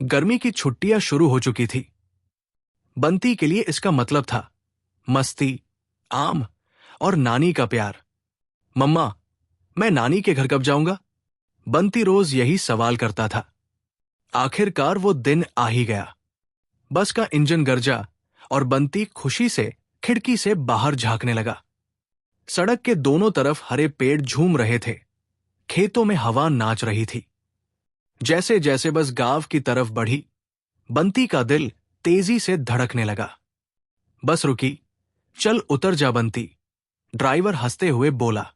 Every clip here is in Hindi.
गर्मी की छुट्टियां शुरू हो चुकी थी। बंती के लिए इसका मतलब था मस्ती, आम और नानी का प्यार। मम्मा, मैं नानी के घर कब जाऊंगा? बंती रोज यही सवाल करता था। आखिरकार वो दिन आ ही गया। बस का इंजन गरजा और बंती खुशी से खिड़की से बाहर झांकने लगा। सड़क के दोनों तरफ हरे पेड़ झूम रहे थे। खेतों में हवा नाच रही थी। जैसे जैसे बस गांव की तरफ बढ़ी, बंती का दिल तेजी से धड़कने लगा। बस रुकी। चल उतर जा बंती, ड्राइवर हंसते हुए बोला।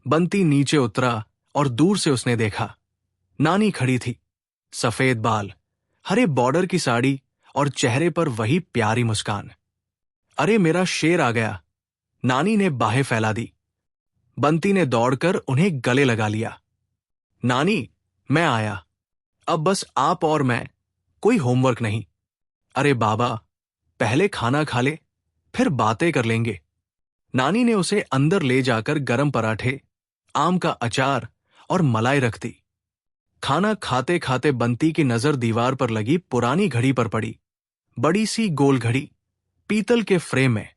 बंती नीचे उतरा और दूर से उसने देखा। नानी खड़ी थी, सफेद बाल, हरे बॉर्डर की साड़ी और चेहरे पर वही प्यारी मुस्कान। अरे मेरा शेर आ गया, नानी ने बाहें फैला दी। बंती ने दौड़कर उन्हें गले लगा लिया। नानी, मैं आया। अब बस आप और मैं, कोई होमवर्क नहीं। अरे बाबा, पहले खाना खा ले, फिर बातें कर लेंगे। नानी ने उसे अंदर ले जाकर गरम पराठे, आम का अचार और मलाई रख दी। खाना खाते खाते बंती की नजर दीवार पर लगी पुरानी घड़ी पर पड़ी। बड़ी सी गोल घड़ी, पीतल के फ्रेम में,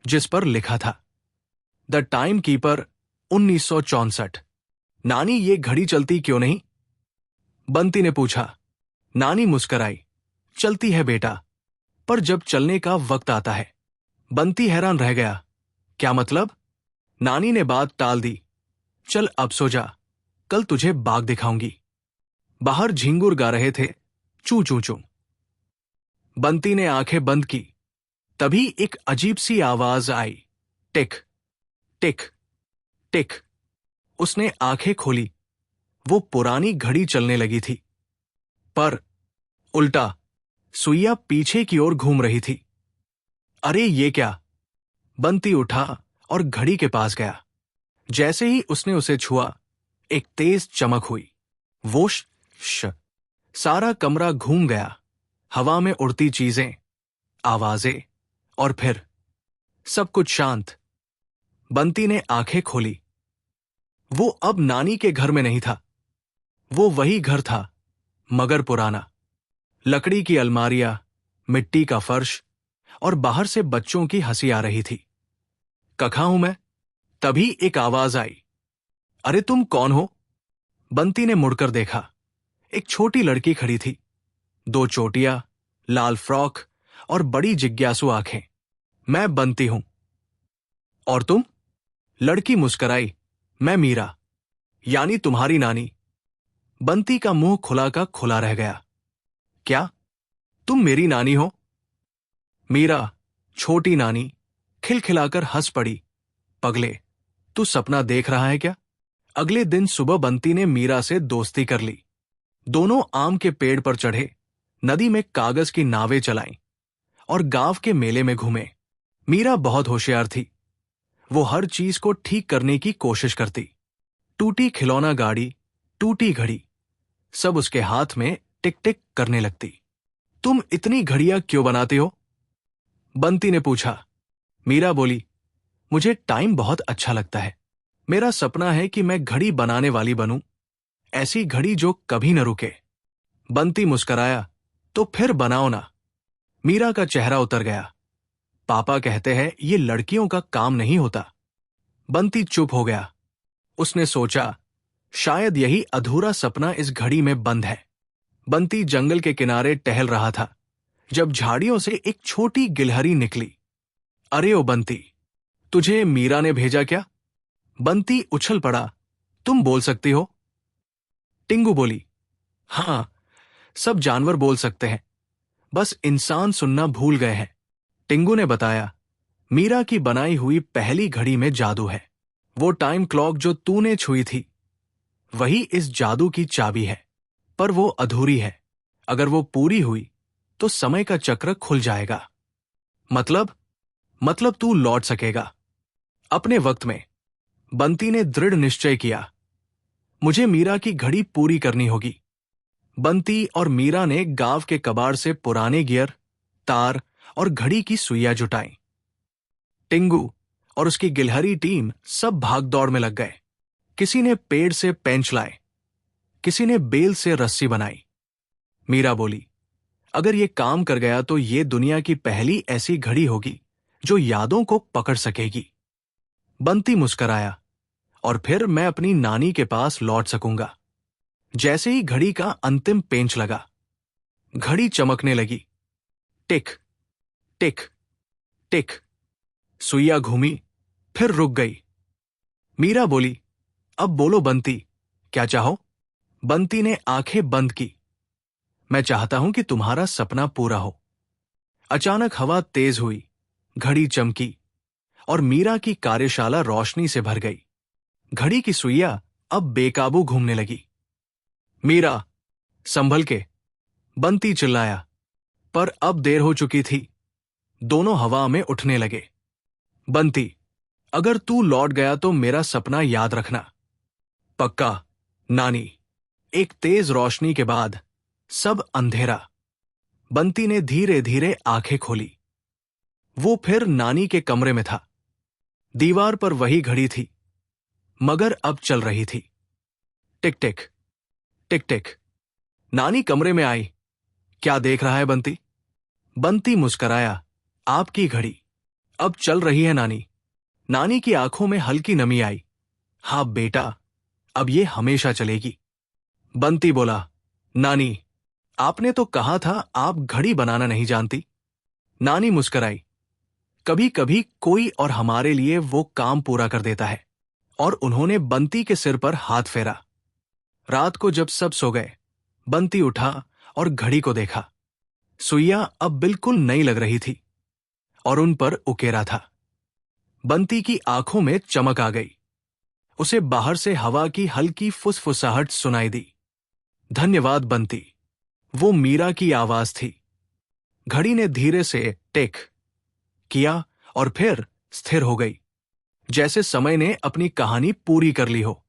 जिस पर लिखा था द टाइम कीपर 1964। नानी, ये घड़ी चलती क्यों नहीं? बंती ने पूछा। नानी मुस्कराई। चलती है बेटा, पर जब चलने का वक्त आता है। बंती हैरान रह गया। क्या मतलब? नानी ने बात टाल दी। चल अब सो जा, कल तुझे बाग दिखाऊंगी। बाहर झिंगुर गा रहे थे, चू चू चू। बंती ने आंखें बंद की। तभी एक अजीब सी आवाज आई, टिक टिक टिक। उसने आंखें खोली। वो पुरानी घड़ी चलने लगी थी, पर उल्टा, सुइया पीछे की ओर घूम रही थी। अरे ये क्या? बंती उठा और घड़ी के पास गया। जैसे ही उसने उसे छुआ, एक तेज चमक हुई। वोश श सारा कमरा घूम गया। हवा में उड़ती चीजें, आवाजें, और फिर सब कुछ शांत। बंती ने आंखें खोली। वो अब नानी के घर में नहीं था। वो वही घर था, मगर पुराना। लकड़ी की अलमारियां, मिट्टी का फर्श और बाहर से बच्चों की हंसी आ रही थी। कहाँ हूं मैं? तभी एक आवाज आई। अरे तुम कौन हो? बंती ने मुड़कर देखा। एक छोटी लड़की खड़ी थी। दो चोटियां, लाल फ्रॉक और बड़ी जिज्ञासु आंखें। मैं बंती हूं। और तुम? लड़की मुस्कराई। मैं मीरा, यानी तुम्हारी नानी। बंती का मुंह खुला का खुला रह गया। क्या तुम मेरी नानी हो? मीरा, छोटी नानी, खिलखिलाकर हंस पड़ी। पगले, तू सपना देख रहा है क्या? अगले दिन सुबह बंती ने मीरा से दोस्ती कर ली। दोनों आम के पेड़ पर चढ़े, नदी में कागज की नावें चलाईं और गांव के मेले में घूमे। मीरा बहुत होशियार थी। वो हर चीज को ठीक करने की कोशिश करती। टूटी खिलौना गाड़ी, टूटी घड़ी, सब उसके हाथ में टिक टिक करने लगती। तुम इतनी घड़ियां क्यों बनाते हो? बंती ने पूछा। मीरा बोली, मुझे टाइम बहुत अच्छा लगता है। मेरा सपना है कि मैं घड़ी बनाने वाली बनूं, ऐसी घड़ी जो कभी न रुके। बंती मुस्कराया। तो फिर बनाओ ना। मीरा का चेहरा उतर गया। पापा कहते हैं ये लड़कियों का काम नहीं होता। बंती चुप हो गया। उसने सोचा, शायद यही अधूरा सपना इस घड़ी में बंद है। बंती जंगल के किनारे टहल रहा था, जब झाड़ियों से एक छोटी गिलहरी निकली। अरे ओ बंती, तुझे मीरा ने भेजा क्या? बंती उछल पड़ा। तुम बोल सकती हो? टिंगू बोली, हां, सब जानवर बोल सकते हैं, बस इंसान सुनना भूल गए हैं। टिंगू ने बताया, मीरा की बनाई हुई पहली घड़ी में जादू है। वो टाइम क्लॉक जो तूने छुई थी, वही इस जादू की चाबी है। पर वो अधूरी है। अगर वो पूरी हुई तो समय का चक्र खुल जाएगा। मतलब तू लौट सकेगा अपने वक्त में। बंती ने दृढ़ निश्चय किया। मुझे मीरा की घड़ी पूरी करनी होगी। बंती और मीरा ने गांव के कबाड़ से पुराने गियर, तार और घड़ी की सुइयां जुटाई। टिंगू और उसकी गिलहरी टीम सब भागदौड़ में लग गए। किसी ने पेड़ से पेंच लाए, किसी ने बेल से रस्सी बनाई। मीरा बोली, अगर ये काम कर गया तो ये दुनिया की पहली ऐसी घड़ी होगी जो यादों को पकड़ सकेगी। बंटी मुस्कराया, और फिर मैं अपनी नानी के पास लौट सकूंगा। जैसे ही घड़ी का अंतिम पेंच लगा, घड़ी चमकने लगी। टिक टिक टिक। सुइया घूमी, फिर रुक गई। मीरा बोली, अब बोलो बंटी, क्या चाहो? बंटी ने आंखें बंद की। मैं चाहता हूं कि तुम्हारा सपना पूरा हो। अचानक हवा तेज हुई, घड़ी चमकी, और मीरा की कार्यशाला रोशनी से भर गई। घड़ी की सुइया अब बेकाबू घूमने लगी। मीरा, संभल के, बंटी चिल्लाया, पर अब देर हो चुकी थी। दोनों हवा में उठने लगे। बंटी, अगर तू लौट गया तो मेरा सपना याद रखना। पक्का, नानी। एक तेज रोशनी के बाद सब अंधेरा। बंटी ने धीरे धीरे आंखें खोली। वो फिर नानी के कमरे में था। दीवार पर वही घड़ी थी, मगर अब चल रही थी। टिक टिक टिक टिक। नानी कमरे में आई। क्या देख रहा है बंटी? बंटी मुस्कराया, आपकी घड़ी अब चल रही है नानी। नानी की आंखों में हल्की नमी आई। हाँ बेटा, अब ये हमेशा चलेगी। बंटी बोला, नानी, आपने तो कहा था आप घड़ी बनाना नहीं जानती। नानी मुस्कराई, कभी कभी कोई और हमारे लिए वो काम पूरा कर देता है। और उन्होंने बंटी के सिर पर हाथ फेरा। रात को जब सब सो गए, बंटी उठा और घड़ी को देखा। सुइया अब बिल्कुल नई लग रही थी और उन पर उकेरा था। बंटी की आंखों में चमक आ गई। उसे बाहर से हवा की हल्की फुसफुसाहट सुनाई दी। धन्यवाद बंटी, वो मीरा की आवाज थी। घड़ी ने धीरे से टिक किया और फिर स्थिर हो गई, जैसे समय ने अपनी कहानी पूरी कर ली हो।